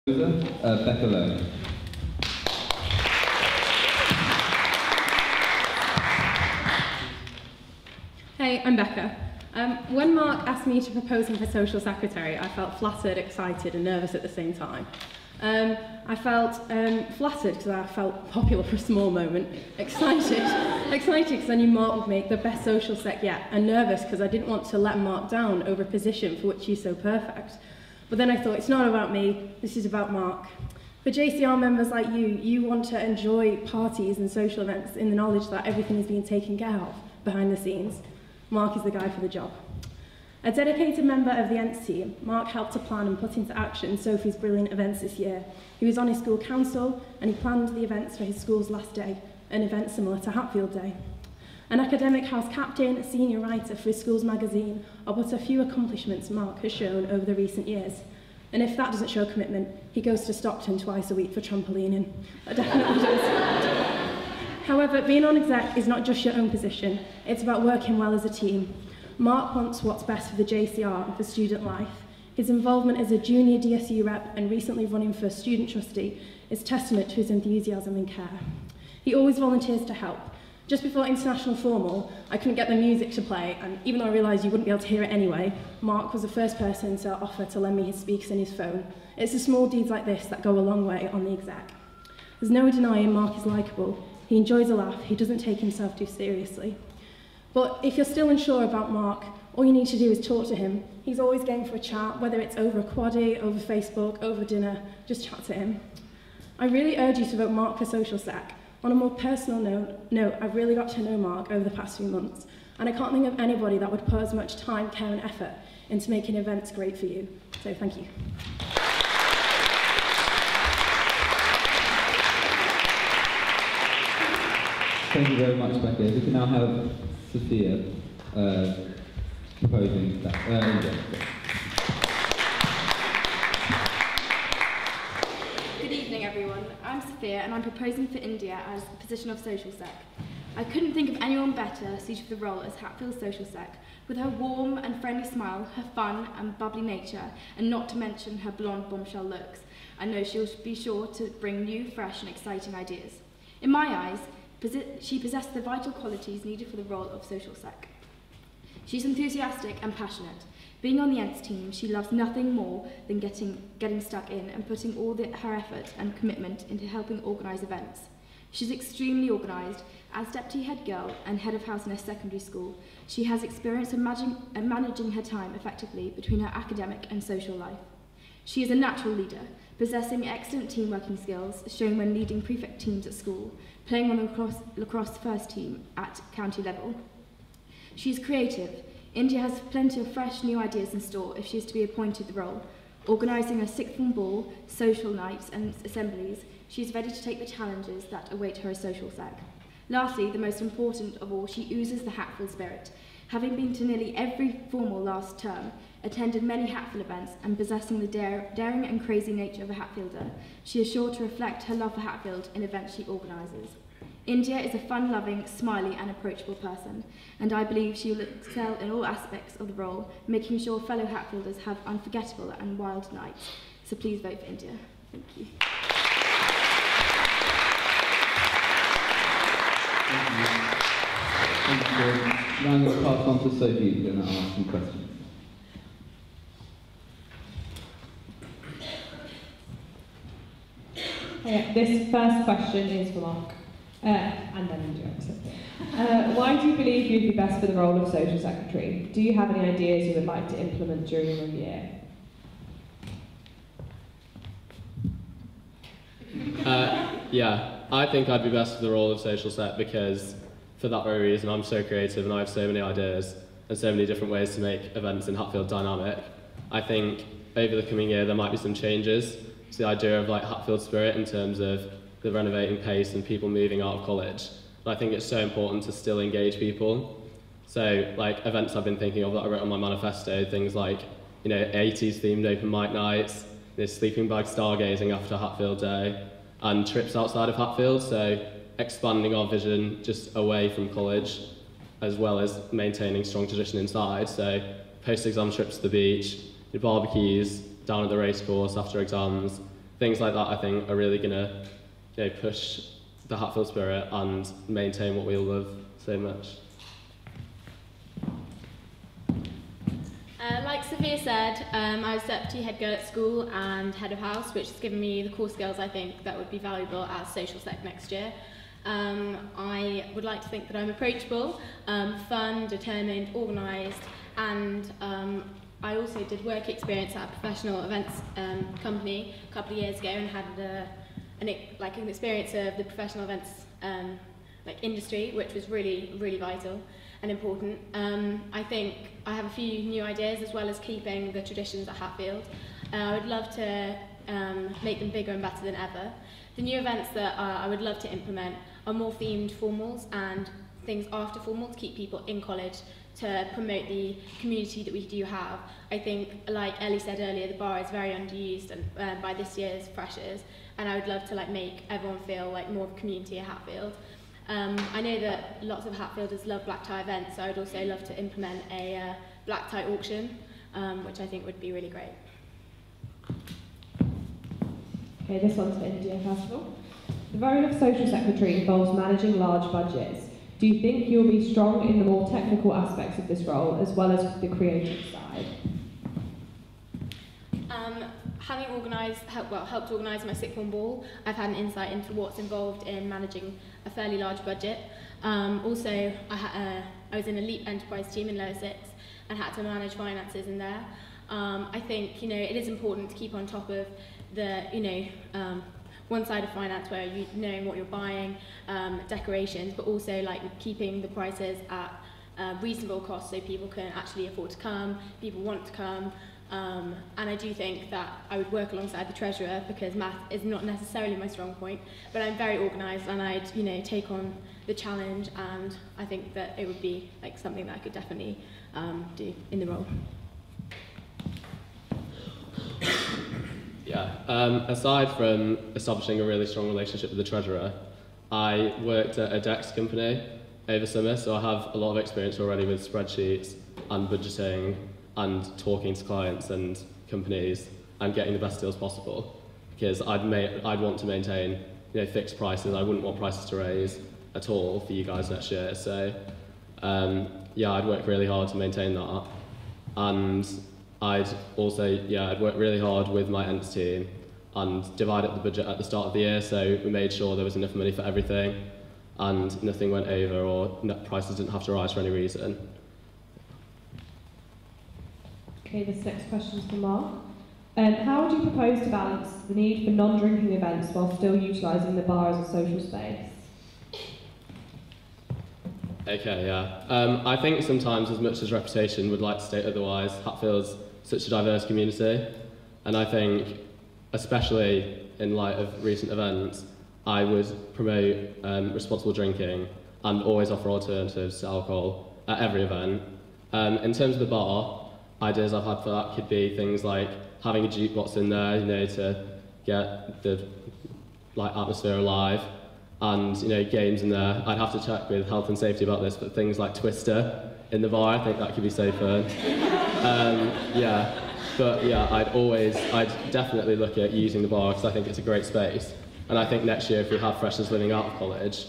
Becca Lowe. Hey, I'm Becca. When Mark asked me to propose him for Social Secretary, I felt flattered, excited and nervous at the same time. I felt flattered because I felt popular for a small moment, excited because I knew Mark would make the best social sec yet, and nervous because I didn't want to let Mark down over a position for which he's so perfect. But then I thought, it's not about me, this is about Mark. For JCR members like you want to enjoy parties and social events in the knowledge that everything is being taken care of behind the scenes. Mark is the guy for the job. A dedicated member of the ENTS team, Mark helped to plan and put into action Sophie's brilliant events this year. He was on his school council and he planned the events for his school's last day, an event similar to Hatfield Day. An academic house captain, a senior writer for his school's magazine are but a few accomplishments Mark has shown over the recent years. And if that doesn't show commitment, he goes to Stockton twice a week for trampolining. That definitely does. However, being on exec is not just your own position, it's about working well as a team. Mark wants what's best for the JCR and for student life. His involvement as a junior DSU rep and recently running for student trustee is testament to his enthusiasm and care. He always volunteers to help. Just before International Formal, I couldn't get the music to play, and even though I realised you wouldn't be able to hear it anyway, Mark was the first person to offer to lend me his speakers and his phone. It's the small deeds like this that go a long way on the exec. There's no denying Mark is likeable. He enjoys a laugh, he doesn't take himself too seriously. But if you're still unsure about Mark, all you need to do is talk to him. He's always game for a chat, whether it's over a quaddie, over Facebook, over dinner, just chat to him. I really urge you to vote Mark for Social Sec. On a more personal note, I've really got to know Mark over the past few months, and I can't think of anybody that would put as much time, care and effort into making events great for you. So thank you. Thank you very much, Becca. We can now have Sophia proposing that. Good evening, everyone. I'm Sophia, and I'm proposing for India as the position of Social Sec. I couldn't think of anyone better suited for the role as Hatfield's Social Sec, with her warm and friendly smile, her fun and bubbly nature, and not to mention her blonde bombshell looks. I know she'll be sure to bring new, fresh and exciting ideas. In my eyes, she possessed the vital qualities needed for the role of Social Sec. She's enthusiastic and passionate. Being on the ENTS team, she loves nothing more than getting stuck in and putting all her effort and commitment into helping organise events. She's extremely organised. As deputy head girl and head of house in her secondary school, she has experience of managing her time effectively between her academic and social life. She is a natural leader, possessing excellent team working skills, shown when leading prefect teams at school, playing on the lacrosse first team at county level. She is creative. India has plenty of fresh new ideas in store if she is to be appointed the role. Organising a sixth form ball, social nights and assemblies, she is ready to take the challenges that await her as Social Sec. Lastly, the most important of all, she oozes the Hatfield spirit. Having been to nearly every formal last term, attended many Hatfield events and possessing the daring and crazy nature of a Hatfielder, she is sure to reflect her love for Hatfield in events she organises. India is a fun-loving, smiley and approachable person, and I believe she will excel in all aspects of the role, making sure fellow Hatfielders have unforgettable and wild nights. So please vote for India. Thank you. Thank you. Now I'm going to pass on to Sophie, who's going to ask some questions. Okay, this first question is for Mark, and then India, obviously. Why do you believe you'd be best for the role of Social Secretary? Do you have any ideas you would like to implement during your year? Yeah, I think I'd be best for the role of Social Sec because, for that very reason, I'm so creative and I have so many ideas and so many different ways to make events in Hatfield dynamic. I think over the coming year there might be some changes to the idea of like Hatfield spirit in terms of the renovating pace and people moving out of college. And I think it's so important to still engage people. So like events I've been thinking of that I wrote on my manifesto, things like 80s themed open mic nights, sleeping bag stargazing after Hatfield Day, and trips outside of Hatfield, so expanding our vision just away from college, as well as maintaining strong tradition inside. So post-exam trips to the beach, barbecues down at the racecourse after exams, things like that I think are really going to push the Hatfield spirit and maintain what we all love so much. Like Sophia said, I was deputy head girl at school and head of house, which has given me the core skills I think that would be valuable as social sec next year. I would like to think that I'm approachable, fun, determined, organised, and I also did work experience at a professional events company a couple of years ago and had an experience of the professional events industry, which was really, really vital and important. I think I have a few new ideas as well as keeping the traditions at Hatfield. I would love to make them bigger and better than ever. The new events that I would love to implement are more themed formals and things after formal to keep people in college to promote the community that we do have. I think, like Ellie said earlier, the bar is very underused and, by this year's freshers, and I would love to make everyone feel like more of a community at Hatfield. I know that lots of Hatfielders love black tie events, so I would also love to implement a black tie auction, which I think would be really great. Okay, this one's for India first of all. The role of social secretary involves managing large budgets. Do you think you'll be strong in the more technical aspects of this role as well as the creative side? Having helped organise my sixth form ball, I've had an insight into what's involved in managing a fairly large budget. Also, I was in a LEAP enterprise team in lower six and had to manage finances in there. I think it is important to keep on top of the one side of finance where you knowing what you're buying, decorations, but also keeping the prices at reasonable cost so people can actually afford to come, people want to come. And I do think that I would work alongside the treasurer because math is not necessarily my strong point, but I'm very organised and I'd take on the challenge, and I think that it would be something that I could definitely do in the role. Yeah, aside from establishing a really strong relationship with the treasurer, I worked at a DEX company over summer, so I have a lot of experience already with spreadsheets and budgeting and talking to clients and companies and getting the best deals possible, because I'd want to maintain fixed prices. I wouldn't want prices to raise at all for you guys next year. So yeah, I'd work really hard to maintain that, and I'd work really hard with my ents team and divide up the budget at the start of the year, so we made sure there was enough money for everything and nothing went over or prices didn't have to rise for any reason. Okay, this next question is for Mark. How would you propose to balance the need for non-drinking events while still utilising the bar as a social space? Okay, yeah. I think sometimes, as much as reputation would like to state otherwise, Hatfield's such a diverse community, and I think, especially in light of recent events, I would promote responsible drinking and always offer alternatives to alcohol at every event. In terms of the bar, ideas I've had for that could be things like having a jukebox in there, to get the atmosphere alive, and games in there. I'd have to check with health and safety about this, but things like Twister in the bar, I think that could be so fun. I'd definitely look at using the bar because I think it's a great space, and I think next year if we have freshers living out of college,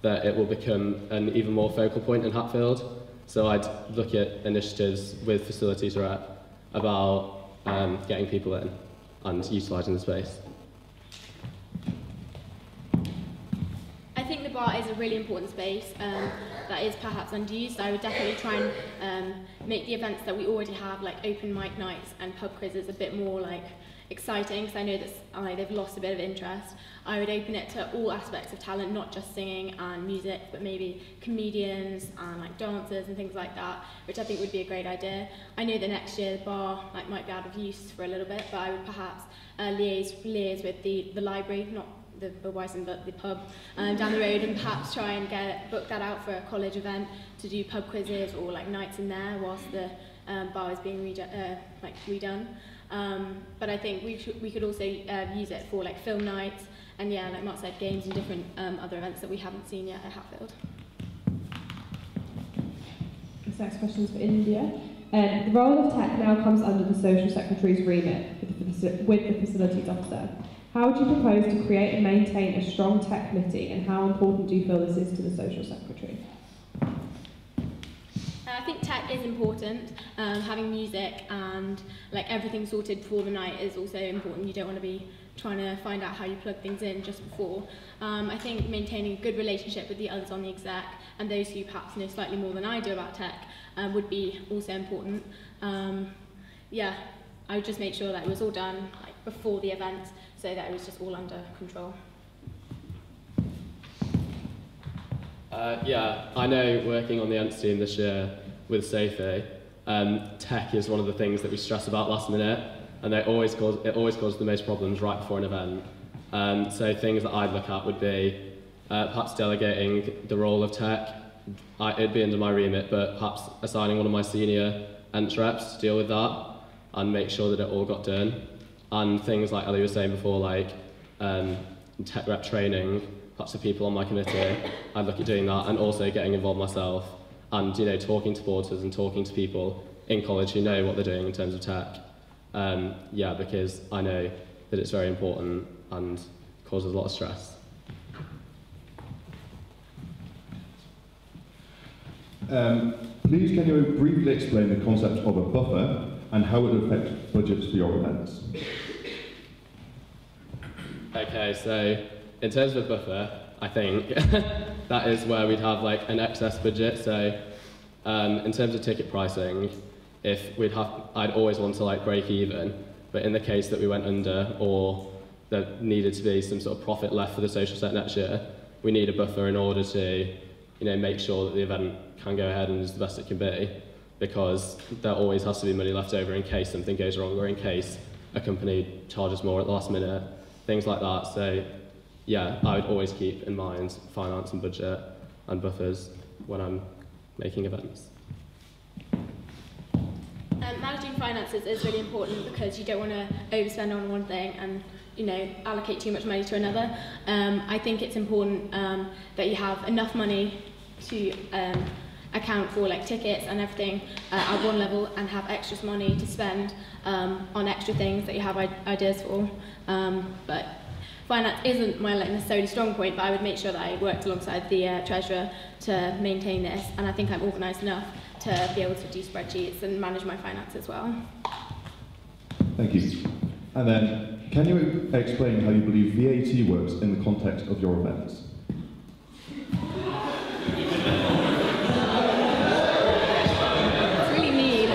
that it will become an even more focal point in Hatfield. So I'd look at initiatives with facilities rep about getting people in and utilising the space. I think the bar is a really important space that is perhaps underused. I would definitely try and make the events that we already have, like open mic nights and pub quizzes, a bit more exciting, because I know that they've lost a bit of interest. I would open it to all aspects of talent, not just singing and music, but maybe comedians and dancers and things like that, which I think would be a great idea. I know that next year the bar might be out of use for a little bit, but I would perhaps liaise with the library, not the Budweiser, but the pub down the road, and perhaps try and book that out for a college event to do pub quizzes or nights in there whilst the bar is being redone. But I think we could also use it for film nights and like Mark said, games and different other events that we haven't seen yet at Hatfield. This next question is for India. The role of tech now comes under the social secretary's remit with the facilities officer. How would you propose to create and maintain a strong tech committee, and how important do you feel this is to the social secretary? I think tech is important. Having music and like everything sorted before the night is also important. You don't want to be trying to find out how you plug things in just before. I think maintaining a good relationship with the others on the exec and those who perhaps know slightly more than I do about tech would be also important. Yeah, I would just make sure that it was all done like before the event, so that it was just all under control. Yeah, I know working on the Ents team this year with Sophie, tech is one of the things that we stress about last minute, and it always causes the most problems right before an event. So things that I'd look at would be perhaps delegating the role of tech. It'd be under my remit, but perhaps assigning one of my senior Ents reps to deal with that and make sure that it all got done. And things like Ellie was saying before, like tech rep training, perhaps the people on my committee, I'd look at doing that, and also getting involved myself and talking to porters and talking to people in college who know what they're doing in terms of tech. Yeah, because I know that it's very important and causes a lot of stress. Please can you briefly explain the concept of a buffer and how it affects budgets for your events? Okay, so in terms of a buffer, I think that is where we'd have like an excess budget. So in terms of ticket pricing, I'd always want to like break even, but in the case that we went under or there needed to be some sort of profit left for the social set next year, we need a buffer in order to make sure that the event can go ahead and is the best it can be, because there always has to be money left over in case something goes wrong or in case a company charges more at the last minute, things like that. So yeah, I would always keep in mind finance and budget and buffers when I'm making events. Managing finances is really important because you don't want to overspend on one thing and allocate too much money to another. I think it's important that you have enough money to account for like tickets and everything at one level, and have extra money to spend on extra things that you have ideas for. But finance isn't my necessarily strong point, but I would make sure that I worked alongside the treasurer to maintain this, and I think I'm organised enough to be able to do spreadsheets and manage my finances well. Thank you. And then, can you explain how you believe VAT works in the context of your events? It's really mean.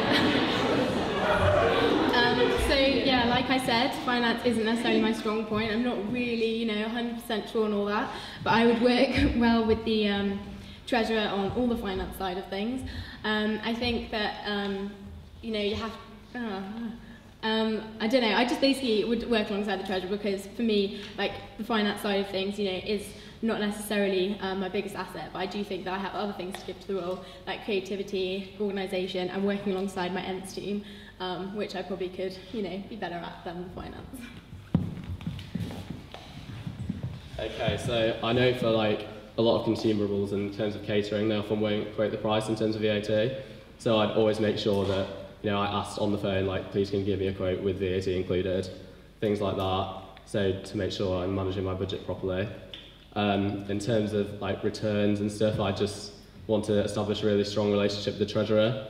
So yeah, like I said, finance isn't necessarily my strong point. I'm not really, 100% sure on all that, but I would work well with the treasurer on all the finance side of things. I think that you have. I don't know. I just basically would work alongside the treasurer because for me, like the finance side of things, is not necessarily my biggest asset. But I do think that I have other things to give to the role, like creativity, organisation, and working alongside my Ents team, which I probably could, be better at than finance. Okay, so I know for like a lot of consumables in terms of catering, they often won't quote the price in terms of VAT. So I'd always make sure that I asked on the phone, like, please can you give me a quote with VAT included, things like that, so to make sure I'm managing my budget properly. In terms of like returns and stuff, I just want to establish a really strong relationship with the treasurer,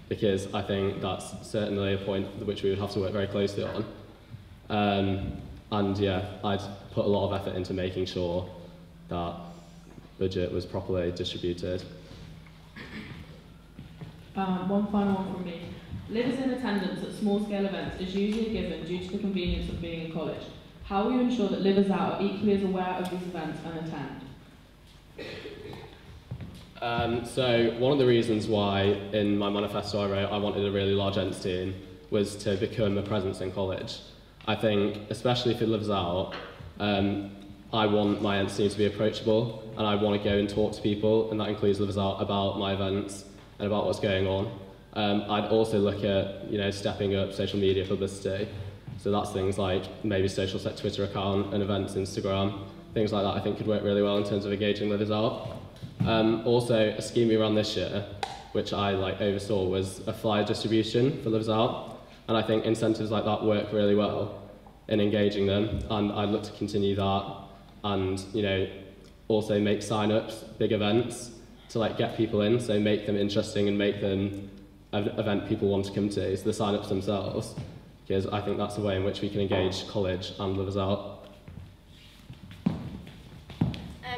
because I think that's certainly a point which we would have to work very closely on. And yeah, I'd put a lot of effort into making sure that budget was properly distributed. One final one from me. Livers in attendance at small-scale events is usually given due to the convenience of being in college. How will you ensure that livers out are equally as aware of these events and attend? So one of the reasons why in my manifesto I wrote I wanted a really large Ents team was to become a presence in college. I think, especially if it lives out, I want my Ents team to be approachable, and I want to go and talk to people, and that includes livers out, about my events and about what's going on. I'd also look at, stepping up social media publicity. So that's things like maybe social set Twitter account and events Instagram, things like that I think could work really well in terms of engaging livers out. Also, a scheme we ran this year, which I oversaw, was a flyer distribution for livers out, and I think incentives like that work really well. in engaging them, and I'd look to continue that, and also make sign-ups, big events to get people in, so make them interesting and make them an event people want to come to, so the sign-ups themselves, because I think that's the way in which we can engage college and livers out.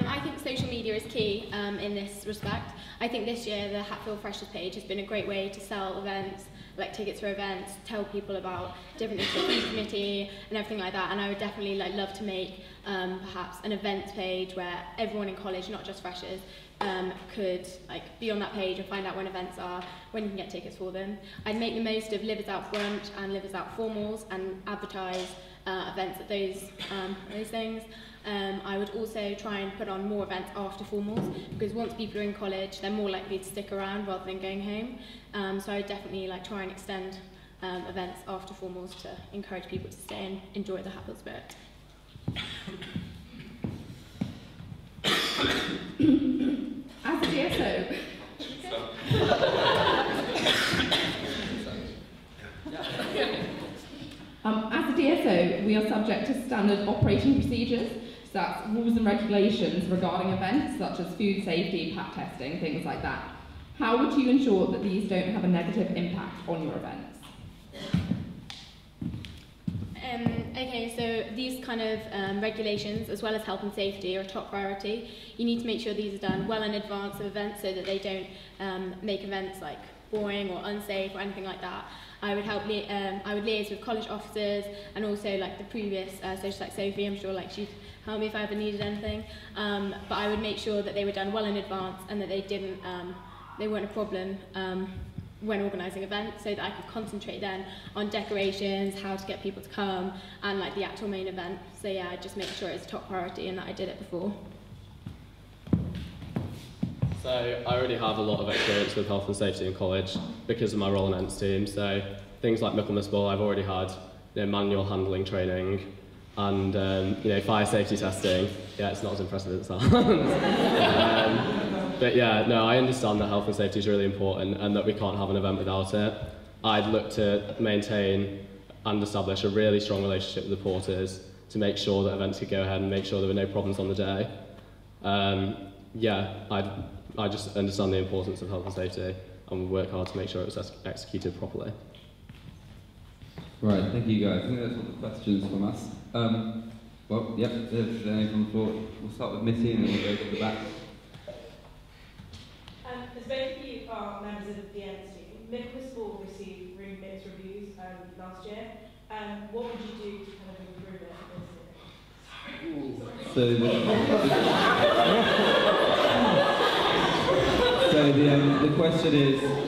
I think social media is key in this respect. I think this year the Hatfield Freshers page has been a great way to sell events, like tickets for events, tell people about different things like the food committee and everything like that. And I would definitely love to make perhaps an events page where everyone in college, not just freshers, could be on that page and find out when events are, when you can get tickets for them. I'd make the most of Livers Out Brunch and Livers Out Formals and advertise events at those things. I would also try and put on more events after formals, because once people are in college, they're more likely to stick around rather than going home. So I would definitely try and extend events after formals to encourage people to stay and enjoy the Hatfield spirit. As a DSO, we are subject to standard operating procedures. So that's rules and regulations regarding events such as food safety, pack testing, things like that. How would you ensure that these don't have a negative impact on your events? Okay, so these kind of regulations, as well as health and safety, are a top priority. You need to make sure these are done well in advance of events so that they don't make events boring or unsafe or anything like that. I would liaise with college officers and also the previous social sec Sophie. I'm sure she'd help me if I ever needed anything. But I would make sure that they were done well in advance and that they weren't a problem when organising events, so that I could concentrate then on decorations, how to get people to come, and the actual main event. So yeah, I'd just make sure it's a top priority and that I did it before. So I already have a lot of experience with health and safety in college because of my role in events team. So things like Michaelmas Ball, I've already had manual handling training and fire safety testing. Yeah, it's not as impressive as it sounds. But yeah, no, I understand that health and safety is really important and that we can't have an event without it. I'd look to maintain and establish a really strong relationship with the porters to make sure that events could go ahead and make sure there were no problems on the day. I just understand the importance of health and safety and work hard to make sure it was executed properly. Right, thank you guys. I think that's all the questions from us. Well, yep, there's any from the floor. We'll start with Missy and then we'll go to the back. As both of you are members of the events team, Michaelmas Ball received really mixed reviews last year. What would you do to kind of improve it this year? So the question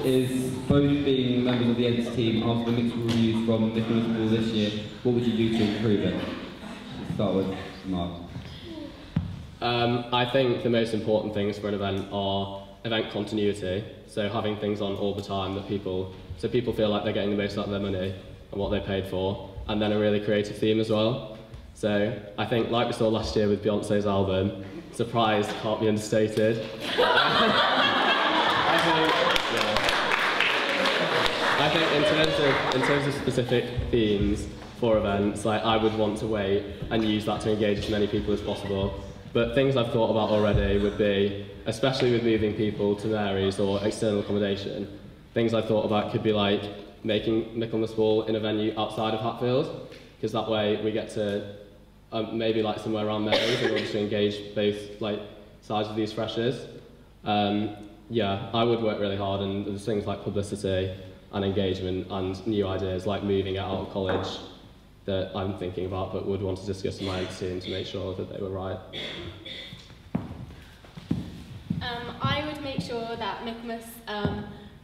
is both being members of the events team, after the mixed reviews from Michaelmas Ball this year, what would you do to improve it? Let's start with Mark. I think the most important things for an event are event continuity, so having things on all the time that people feel like they're getting the most out of their money and what they paid for, and then a really creative theme as well. So I think, like we saw last year with Beyonce's album, surprise can't be understated. I think in terms of specific themes for events, I would want to wait and use that to engage as many people as possible. But things I've thought about already would be, especially with moving people to Mary's or external accommodation, things I've thought about could be making Michaelmas Ball in a venue outside of Hatfield, because that way we get to maybe somewhere around Mary's in order to engage both sides of these freshers. Yeah, I would work really hard, and there's things like publicity and engagement and new ideas like moving it out of college that I'm thinking about but would want to discuss with my team to make sure that they were right. I would make sure that Michaelmas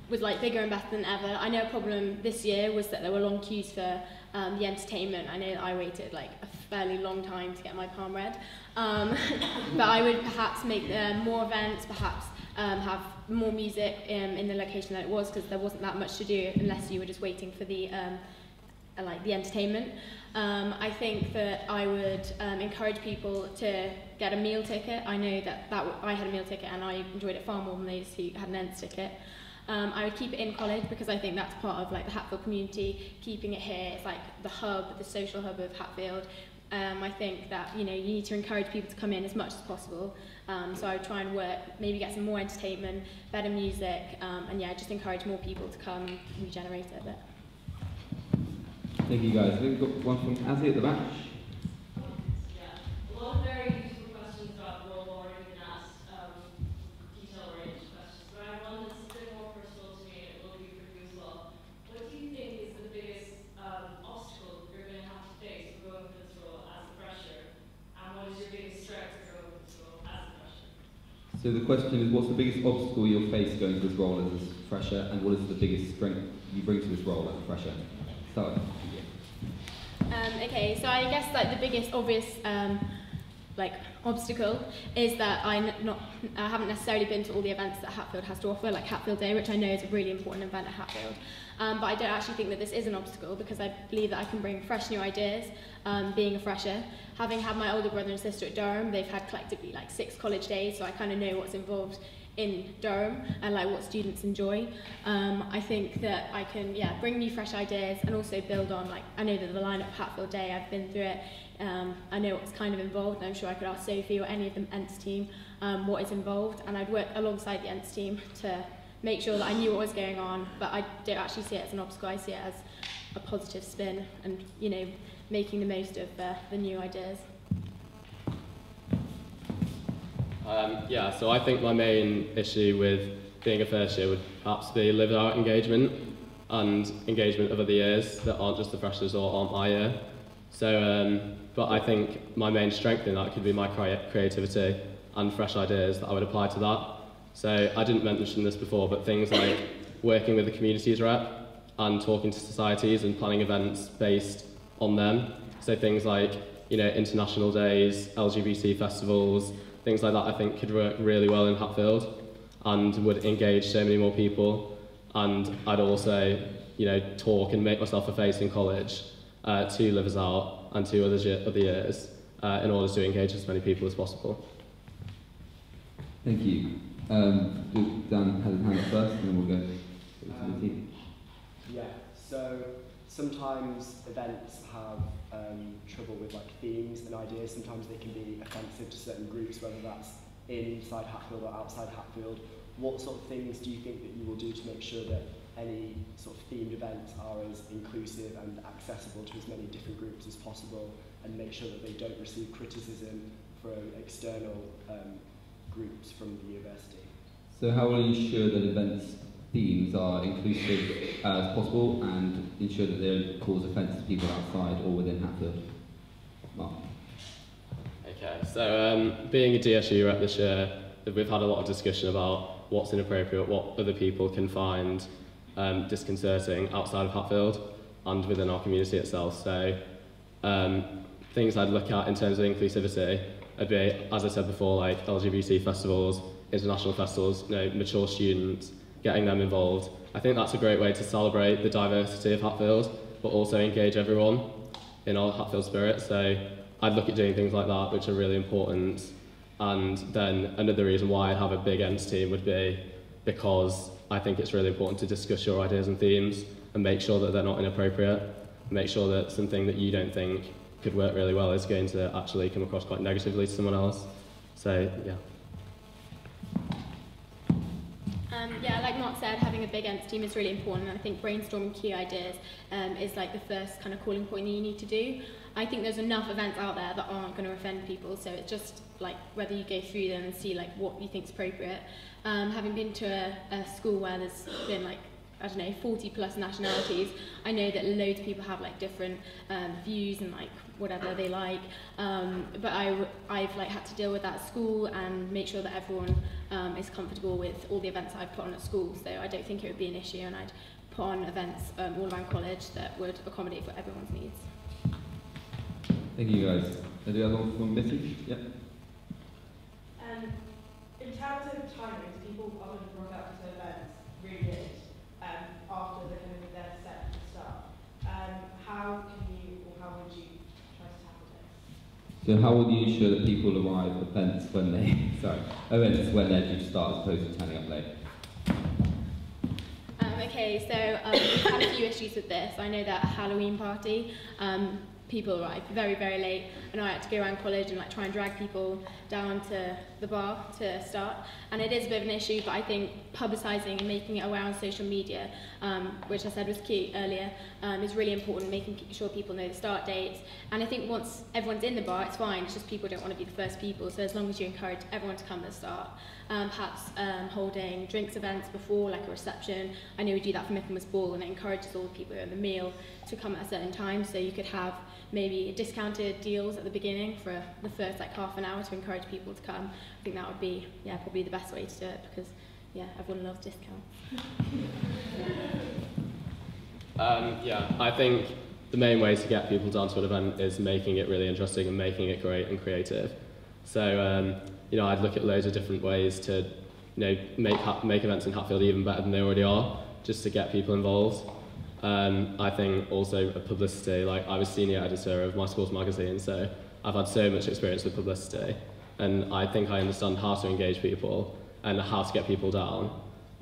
was bigger and better than ever. I know a problem this year was that there were long queues for the entertainment. I know that I waited a fairly long time to get my palm read. But I would perhaps make more events, perhaps have more music in the location that it was, because there wasn't that much to do unless you were just waiting for the entertainment. I think that I would encourage people to get a meal ticket. I know that I had a meal ticket and I enjoyed it far more than those who had an ends ticket. I would keep it in college because I think that's part of like the Hatfield community, keeping it here. It's like the hub, the social hub of Hatfield. I think that you need to encourage people to come in as much as possible. So I would try and work, maybe get some more entertainment, better music, and yeah, just encourage more people to come regenerate it a bit. Thank you guys. We've got one from Azzy at the back. A lot of very useful questions about the role already been asked, detail-oriented questions, but I have one that's a bit more personal to me, and it will be for you as well. What do you think is the biggest obstacle you're going to have to face for going for this role as a fresher, and what is your biggest strength for going for this role as a fresher? So the question is, what's the biggest obstacle you'll face going to this role as a fresher, and what is the biggest strength you bring to this role as a fresher? Start. Okay, so I guess like the biggest obvious obstacle is that I haven't necessarily been to all the events that Hatfield has to offer, like Hatfield Day, which I know is a really important event at Hatfield. But I don't actually think that this is an obstacle because I believe that I can bring fresh new ideas, being a fresher. Having had my older brother and sister at Durham, they've had collectively like 6 college days, so I kind of know what's involved in Durham and like what students enjoy. I think that I can bring new fresh ideas and also build on, like, I know that the lineup of Hatfield Day, I've been through it, I know what's kind of involved, and I'm sure I could ask Sophie or any of the ENTS team what is involved, and I'd work alongside the ENTS team to make sure that I knew what was going on, but I don't actually see it as an obstacle. I see it as a positive spin and making the most of the new ideas. So I think my main issue with being a first year would perhaps be lived out engagement and engagement of other years that aren't just the freshers or aren't my year. So, but I think my main strength in that could be my creativity and fresh ideas that I would apply to that. So I didn't mention this before, but things like working with the communities rep and talking to societies and planning events based on them. So things like, international days, LGBT festivals, things like that I think could work really well in Hatfield and would engage so many more people. And I'd also, talk and make myself a face in college to Livers Out and to other years in order to engage as many people as possible. Thank you. Dan has his hand up first, and then we'll go to the team. Yeah, so sometimes events have trouble with like themes and ideas. Sometimes they can be offensive to certain groups, whether that's inside Hatfield or outside Hatfield. What sort of things do you think that you will do to make sure that any sort of themed events are as inclusive and accessible to as many different groups as possible, and make sure that they don't receive criticism from external groups from the university? So how will you ensure that events themes are inclusive as possible and ensure that they don't cause offence to people outside or within Hatfield? Mark. Okay, so being a DSU rep this year, we've had a lot of discussion about what's inappropriate, what other people can find disconcerting outside of Hatfield and within our community itself. So things I'd look at in terms of inclusivity would be, as I said before, like LGBT festivals, international festivals, mature students, getting them involved. I think that's a great way to celebrate the diversity of Hatfield, but also engage everyone in our Hatfield spirit. So I'd look at doing things like that, which are really important. And then another reason why I'd have a big ENTS team would be because I think it's really important to discuss your ideas and themes and make sure that they're not inappropriate. Make sure that something that you don't think could work really well is going to actually come across quite negatively to someone else. So, yeah. Like Mark said, having a big ENTS team is really important, and I think brainstorming key ideas is like the first kind of calling point that you need to do. I think there's enough events out there that aren't going to offend people, so it's just like whether you go through them and see like what you think is appropriate. Having been to a school where there's been like, I don't know, 40 plus nationalities, I know that loads of people have like different views and like whatever they like, but I've like had to deal with that at school and make sure that everyone is comfortable with all the events that I've put on at school, so I don't think it would be an issue, and I'd put on events all around college that would accommodate for everyone's needs. Thank you guys. Any other one from Missy? Yep. In terms of timings, people often rock up to events really late after the kind of their set to start. How would you try to tackle this? So how would you ensure that people arrive at events when they're due to start as opposed to turning up late? Okay, so we've had a few issues with this. I know that a Halloween party, people arrived very, very late. I know I had to go around college and like try and drag people down to the bar to start. And it is a bit of an issue, but I think publicising and making it aware on social media, which I said was key earlier, is really important, making sure people know the start dates. And I think once everyone's in the bar, it's fine, it's just people don't want to be the first people. So as long as you encourage everyone to come at the start, perhaps holding drinks events before, like a reception. I know we do that for Michaelmas Ball, and it encourages all the people who are in the meal to come at a certain time. So you could have maybe discounted deals at the beginning for the first like half an hour to encourage people to come. I think that would be probably the best way to do it, because everyone loves discounts. I think the main way to get people down to an event is making it really interesting and making it great and creative. So I'd look at loads of different ways to make events in Hatfield even better than they already are, just to get people involved. I think also publicity, like I was senior editor of my school's magazine, so I've had so much experience with publicity, and I think I understand how to engage people and how to get people down.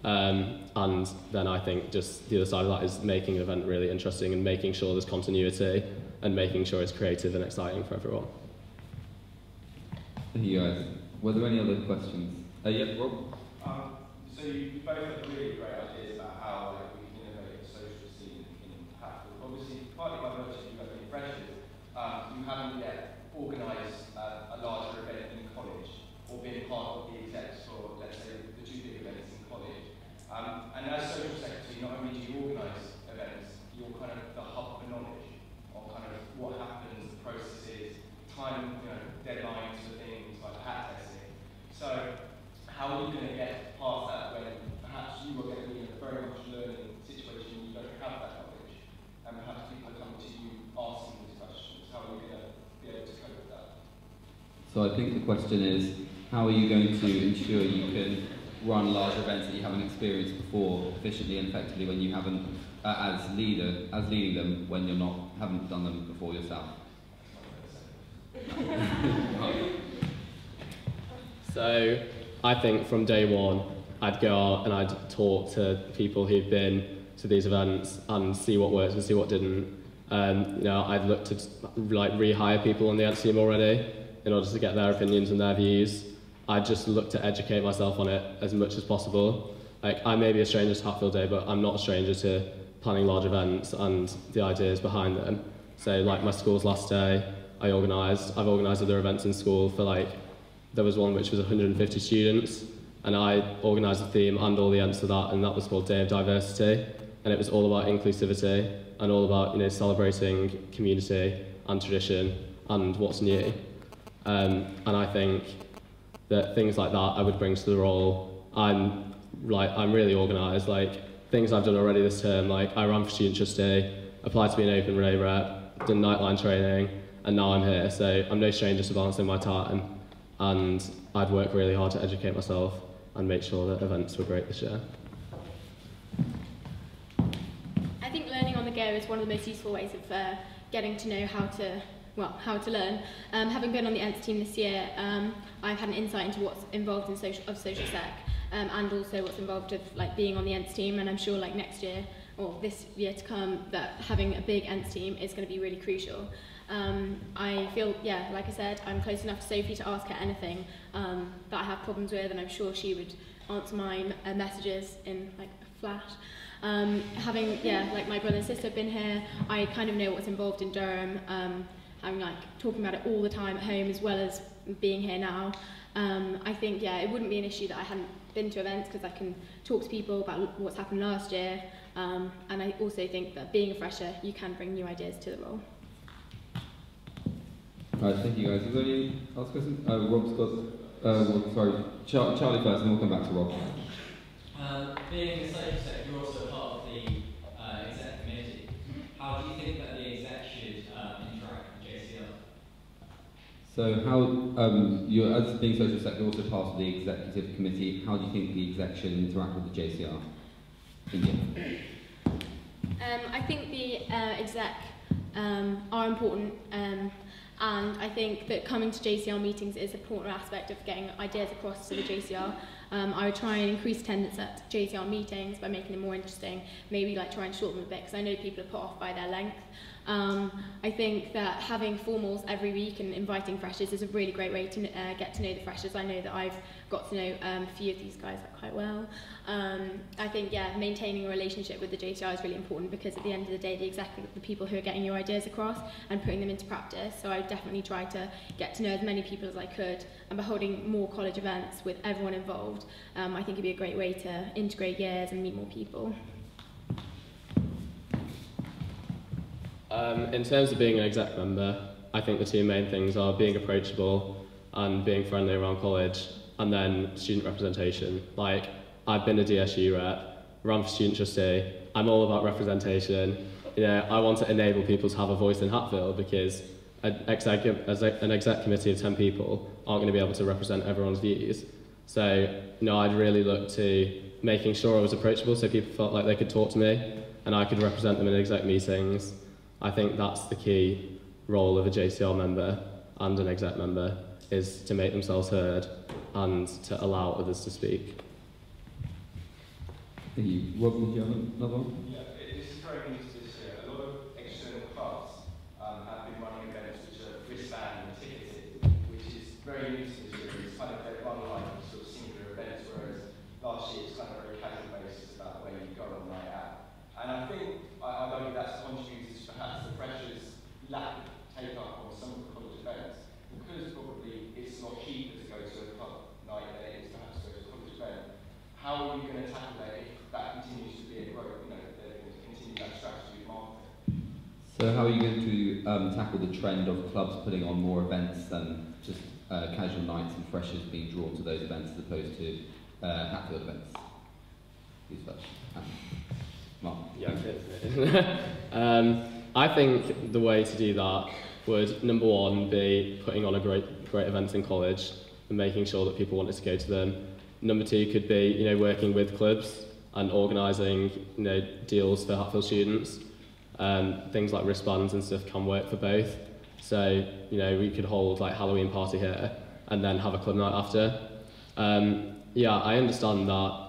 And then I think just the other side of that is making an event really interesting and making sure there's continuity and making sure it's creative and exciting for everyone. Thank you guys. Were there any other questions? Yeah, Rob? So you both had really great ideas about how we can innovate the social scene in Hatfield. Obviously, partly by virtue of you being freshers, you haven't yet organised a larger event in college or been part of the execs for, let's say, the two big events in college. And as social secretary, not only do you organise events, you're kind of the hub for knowledge of kind of what happens, the processes, time, deadlines for things like hat testing. So how are you going to get past that when perhaps you are going to be in a very much learning situation, you don't have that knowledge, and perhaps people are coming to you asking these questions? How are you going to be able to cope with that? So I think the question is, how are you going to ensure you can run large events that you haven't experienced before efficiently and effectively when you haven't, as leading them when you haven't done them before yourself? So I think from day one, I'd go out and I'd talk to people who've been to these events and see what worked and see what didn't. I'd look to rehire people on the events team already in order to get their opinions and their views. I'd just look to educate myself on it as much as possible. I may be a stranger to Hatfield Day, but I'm not a stranger to planning large events and the ideas behind them. So my school's last day, I've organised other events in school for there was one which was 150 students, and I organised the theme and all the ends for that, and that was called Day of Diversity, and it was all about inclusivity and all about celebrating community and tradition and what's new. And I think that things like that I would bring to the role. I'm really organised. Things I've done already this term, I ran for student trustee, applied to be an open day rep, done nightline training, and now I'm here. So I'm no stranger to balancing my time, and I'd work really hard to educate myself and make sure that events were great this year. I think learning on the go is one of the most useful ways of getting to know how to learn. Having been on the ENTS team this year, I've had an insight into what's involved in social sec, and also what's involved with being on the ENTS team, and I'm sure next year or this year to come that having a big ENTS team is going to be really crucial. I feel, like I said, I'm close enough to Sophie to ask her anything that I have problems with, and I'm sure she would answer my messages in a flash. Having, my brother and sister have been here, I kind of know what's involved in Durham, having talking about it all the time at home as well as being here now. I think, it wouldn't be an issue that I hadn't been to events, because I can talk to people about what's happened last year, and I also think that being a fresher, you can bring new ideas to the role. Alright, thank you guys. Is there any last questions? Rob's got, Charlie first, and then we'll come back to Rob. Being a social sec, you're also part of the exec committee. How do you think that the exec should interact with JCR? So how, you're, as being social sec, you're also part of the executive committee. How do you think the exec should interact with the JCR? I think the exec are important. And I think that coming to JCR meetings is an important aspect of getting ideas across to the JCR. I would try and increase attendance at JCR meetings by making them more interesting, maybe like try and shorten them a bit, because I know people are put off by their length. I think that having formals every week and inviting freshers is a really great way to get to know the freshers. I know that I've got to know a few of these guys quite well. I think, yeah, maintaining a relationship with the JCR is really important, because at the end of the day, they're exactly the people who are getting your ideas across and putting them into practice. So I would definitely try to get to know as many people as I could, and by holding more college events with everyone involved, I think it'd be a great way to integrate years and meet more people. In terms of being an exec member, I think the two main things are being approachable and being friendly around college, and then student representation. Like, I've been a DSU rep, run for student trustee, I'm all about representation. You know, I want to enable people to have a voice in Hatfield, because an exec committee of 10 people aren't going to be able to represent everyone's views. So, you know, I'd really look to making sure I was approachable so people felt like they could talk to me and I could represent them in exec meetings. I think that's the key role of a JCR member and an exec member, is to make themselves heard and to allow others to speak. Thank you. Rob, did you have another one? Yeah, this is very new to this year. A lot of external clubs have been running events which are wristband and ticketed, which is very new to this year. It's kind of, they run like sort of singular events, whereas last year it's kind of very casual basis about where you go on night out. And I think, I'd argue that's contributed to perhaps the freshers' lack of take up on some of the college events, because probably it's not cheaper to go to a club night than it is perhaps to go to a college event. How are you going to tackle that if that continues to be a growth, you know, if they're going to continue that strategy of marketing? So how are you going to tackle the trend of clubs putting on more events than just casual nights, and freshers being drawn to those events as opposed to Hatfield events? Who's first? Mark. Yeah, I think the way to do that would, number one, be putting on a great events in college and making sure that people wanted to go to them. Number two could be, you know, working with clubs and organising, you know, deals for Hatfield students. Things like wristbands and stuff can work for both. So, you know, we could hold like Halloween party here and then have a club night after. Yeah, I understand that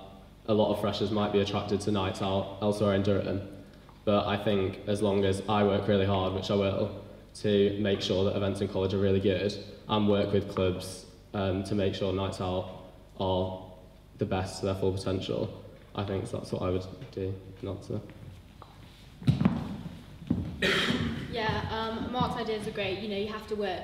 a lot of freshers might be attracted to nights out elsewhere in Durham, but I think as long as I work really hard, which I will, to make sure that events in college are really good and work with clubs to make sure nights out are the best to their full potential, I think that's what I would do, not to. Yeah, Mark's ideas are great. You know, you have to work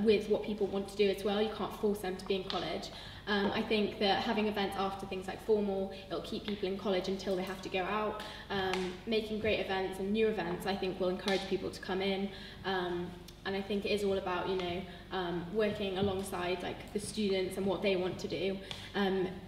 with what people want to do as well. You can't force them to be in college. I think that having events after things like formal, it'll keep people in college until they have to go out. Making great events and new events, I think, will encourage people to come in. And I think it is all about, you know, working alongside like the students and what they want to do.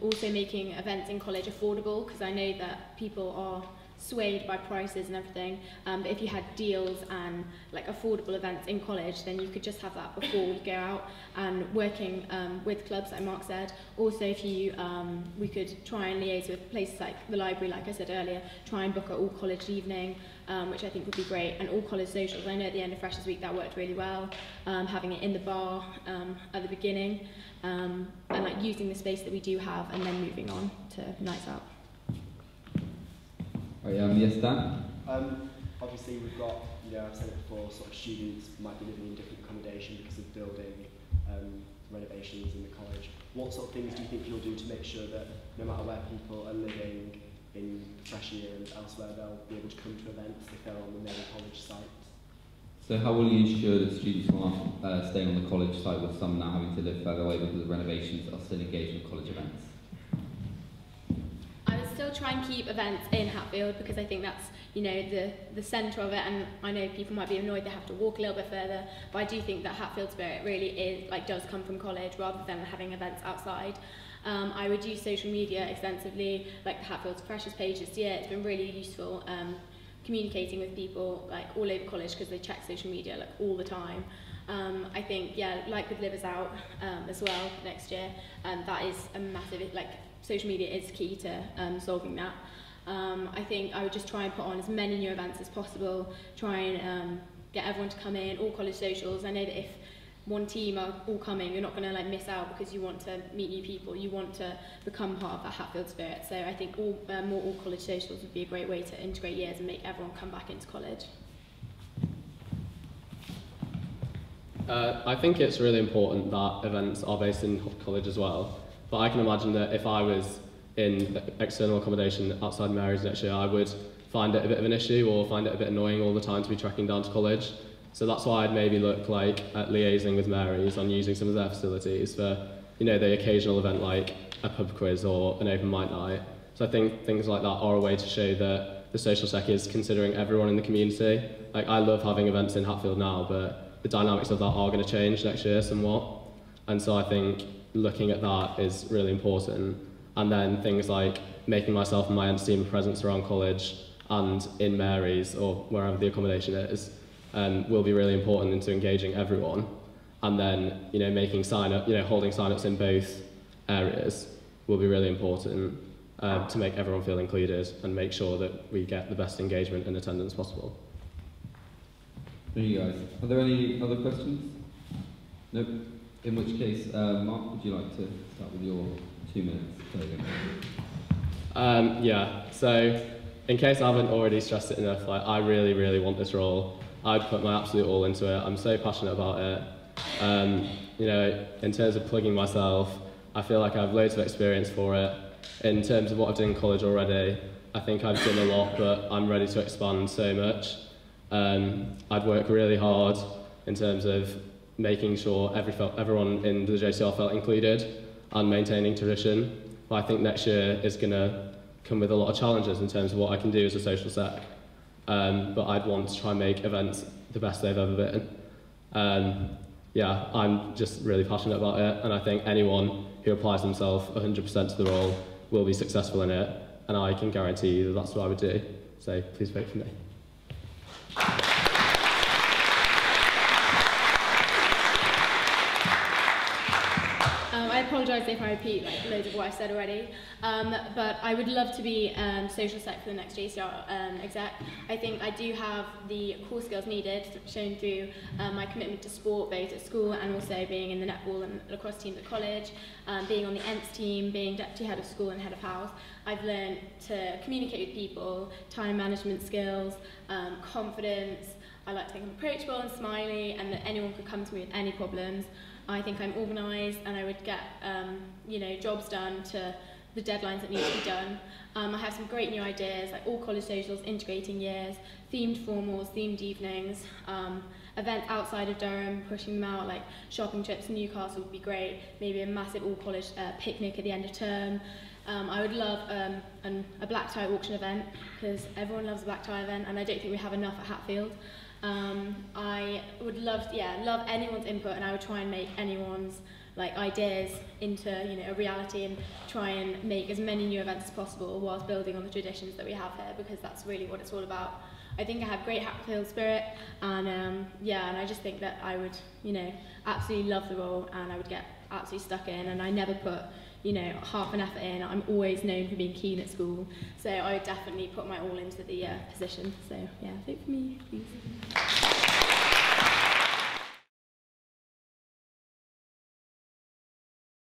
Also making events in college affordable, because I know that people are swayed by prices and everything, but if you had deals and like affordable events in college, then you could just have that before we go out, and working with clubs like Mark said. Also, if you we could try and liaise with places like the library, like I said earlier, try and book an all college evening, which I think would be great, and all college socials. I know at the end of Freshers Week that worked really well, having it in the bar at the beginning, and like using the space that we do have and then moving on to nights out. Yes, Dan? Obviously we've got, you know, I've said it before, sort of students might be living in different accommodation because of building renovations in the college. What sort of things do you think you'll do to make sure that no matter where people are living in the fresh year and elsewhere, they'll be able to come to events if they're on the main college site? So how will you ensure that students aren't staying on the college site with some now having to live further away because of renovations are still engaged in college events? I would still try and keep events in Hatfield, because I think that's, you know, the centre of it, and I know people might be annoyed they have to walk a little bit further, but I do think that Hatfield spirit really is, like, does come from college rather than having events outside. I would use social media extensively, like the Hatfield Freshers page this year. It's been really useful communicating with people like all over college, because they check social media like all the time. I think, yeah, like with Livers Out as well next year, that is a massive, like, social media is key to solving that. I think I would just try and put on as many new events as possible, try and get everyone to come in, all college socials. I know that if one team are all coming, you're not going to like miss out because you want to meet new people, you want to become part of that Hatfield spirit. So I think more all college socials would be a great way to integrate years and make everyone come back into college. I think it's really important that events are based in college as well, but I can imagine that if I was in external accommodation outside Mary's next year, I would find it a bit of an issue or find it a bit annoying all the time to be trekking down to college. So that's why I'd maybe look at liaising with Mary's on using some of their facilities for, the occasional event like a pub quiz or an open mic night. So I think things like that are a way to show that the social sec is considering everyone in the community. Like, I love having events in Hatfield now, but the dynamics of that are going to change next year somewhat. And so I think looking at that is really important. And then things like making myself and my entity a presence around college and in Mary's or wherever the accommodation is will be really important into engaging everyone. And then, making holding sign-ups in both areas will be really important to make everyone feel included and make sure that we get the best engagement and attendance possible. Thank you guys. Are there any other questions? Nope. In which case, Mark, would you like to start with your 2 minutes? Yeah, so in case I haven't already stressed it enough, I really, really want this role. I'd put my absolute all into it. I'm so passionate about it. In terms of plugging myself, I feel like I have loads of experience for it. In terms of what I've done in college already, I think I've done a lot, but I'm ready to expand so much. I'd work really hard in terms of making sure everyone in the JCR felt included and maintaining tradition. But I think next year is going to come with a lot of challenges in terms of what I can do as a social sec. But I'd want to try and make events the best they've ever been. Yeah, I'm just really passionate about it, and I think anyone who applies themselves 100% to the role will be successful in it, and I can guarantee you that that's what I would do. So please vote for me. I apologise if I repeat loads of what I've said already, but I would love to be social sec for the next JCR exec. I think I do have the core skills needed, shown through my commitment to sport, both at school and also being in the netball and lacrosse teams at college, being on the ENTS team, being deputy head of school and head of house. I've learned to communicate with people, time management skills, confidence. I like to think I'm approachable and smiley, and that anyone could come to me with any problems. I think I'm organised, and I would get jobs done to the deadlines that need to be done. I have some great new ideas, like all college socials, integrating years, themed formals, themed evenings, events outside of Durham, pushing them out, like shopping trips to Newcastle would be great, maybe a massive all college picnic at the end of term. I would love a black tie auction event, because everyone loves a black tie event, and I don't think we have enough at Hatfield. I would love anyone's input, and I would try and make anyone's ideas into a reality, and try and make as many new events as possible whilst building on the traditions that we have here, because that's really what it's all about. I think I have great Hatfield spirit, and and I just think that I would absolutely love the role, and I would get absolutely stuck in, and I never put half an effort in. I'm always known for being keen at school, so I would definitely put my all into the position. So yeah, vote for me, please.